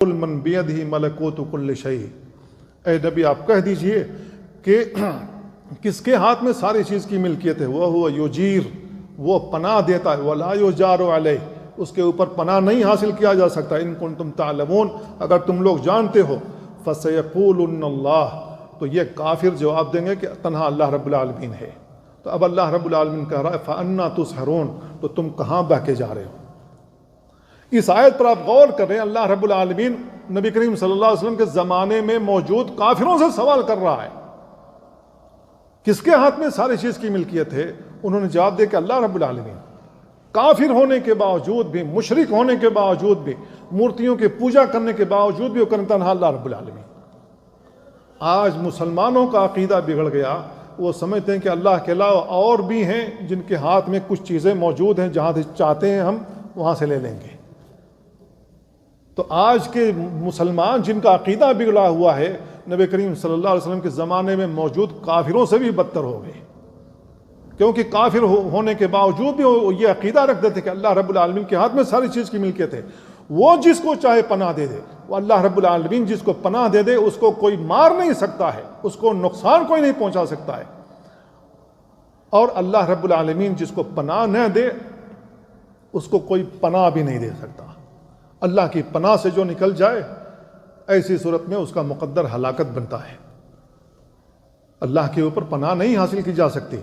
قل من بیدہ ملکوت کل شیء، اے نبی آپ کہہ دیجئے کہ کس کے ہاتھ میں ساری چیز کی ملکیت ہے، وہو یجیر، وہ پناہ دیتا ہے، ولا یجار علیہ، اس کے اوپر پناہ نہیں حاصل کیا جا سکتا، ان کنتم تعلمون، اگر تم لوگ جانتے ہو، فسیقولن اللہ، تو یہ کافر جواب دیں گے کہ تنہا اللہ رب العالمین ہے۔ تو اب اللہ رب العالمین کہہ رہا ہے فَأَنَّا تُسْحَرُونَ، تو تم کہاں بہہ کے جا رہے ہو؟ اس آیت پر آپ غور کر رہے ہیں، اللہ رب العالمین نبی کریم صلی اللہ علیہ وسلم کے زمانے میں موجود کافروں سے سوال کر رہا ہے، کس کے ہاتھ میں ساری چیز کی ملکیت ہے؟ انہوں نے جواب دیا کہ اللہ رب العالمین۔ کافر ہونے کے باوجود بھی، مشرک ہونے کے باوجود بھی، مورتیوں کی پوجا کرنے کے باوجود بھی وہ کرتا تنہا اللہ رب العالمین۔ آج مسلمانوں کا عقیدہ بگڑ گیا، وہ سمجھتے ہیں کہ اللہ کے علاوہ اور بھی ہیں جن کے ہاتھ میں کچھ چیزیں موجود ہیں، جہاں سے چاہتے ہیں ہم وہاں سے لے لیں گے۔ تو آج کے مسلمان جن کا عقیدہ بگڑا ہوا ہے، نبی کریم صلی اللہ علیہ وسلم کے زمانے میں موجود کافروں سے بھی بدتر ہو گئے، کیونکہ کافر ہونے کے باوجود بھی وہ یہ عقیدہ رکھتے تھے کہ اللہ رب العالمین کے ہاتھ میں ساری چیز کی ملکیت ہے، وہ جس کو چاہے پناہ دے دے، وہ اللہ رب العالمین جس کو پناہ دے دے اس کو کوئی مار نہیں سکتا ہے، اس کو نقصان کوئی نہیں پہنچا سکتا ہے، اور اللہ رب العالمین جس کو پناہ نہ دے اس کو کوئی پناہ بھی نہیں دے سکتا۔ اللہ کی پناہ سے جو نکل جائے ایسی صورت میں اس کا مقدر ہلاکت بنتا ہے، اللہ کے اوپر پناہ نہیں حاصل کی جا سکتی۔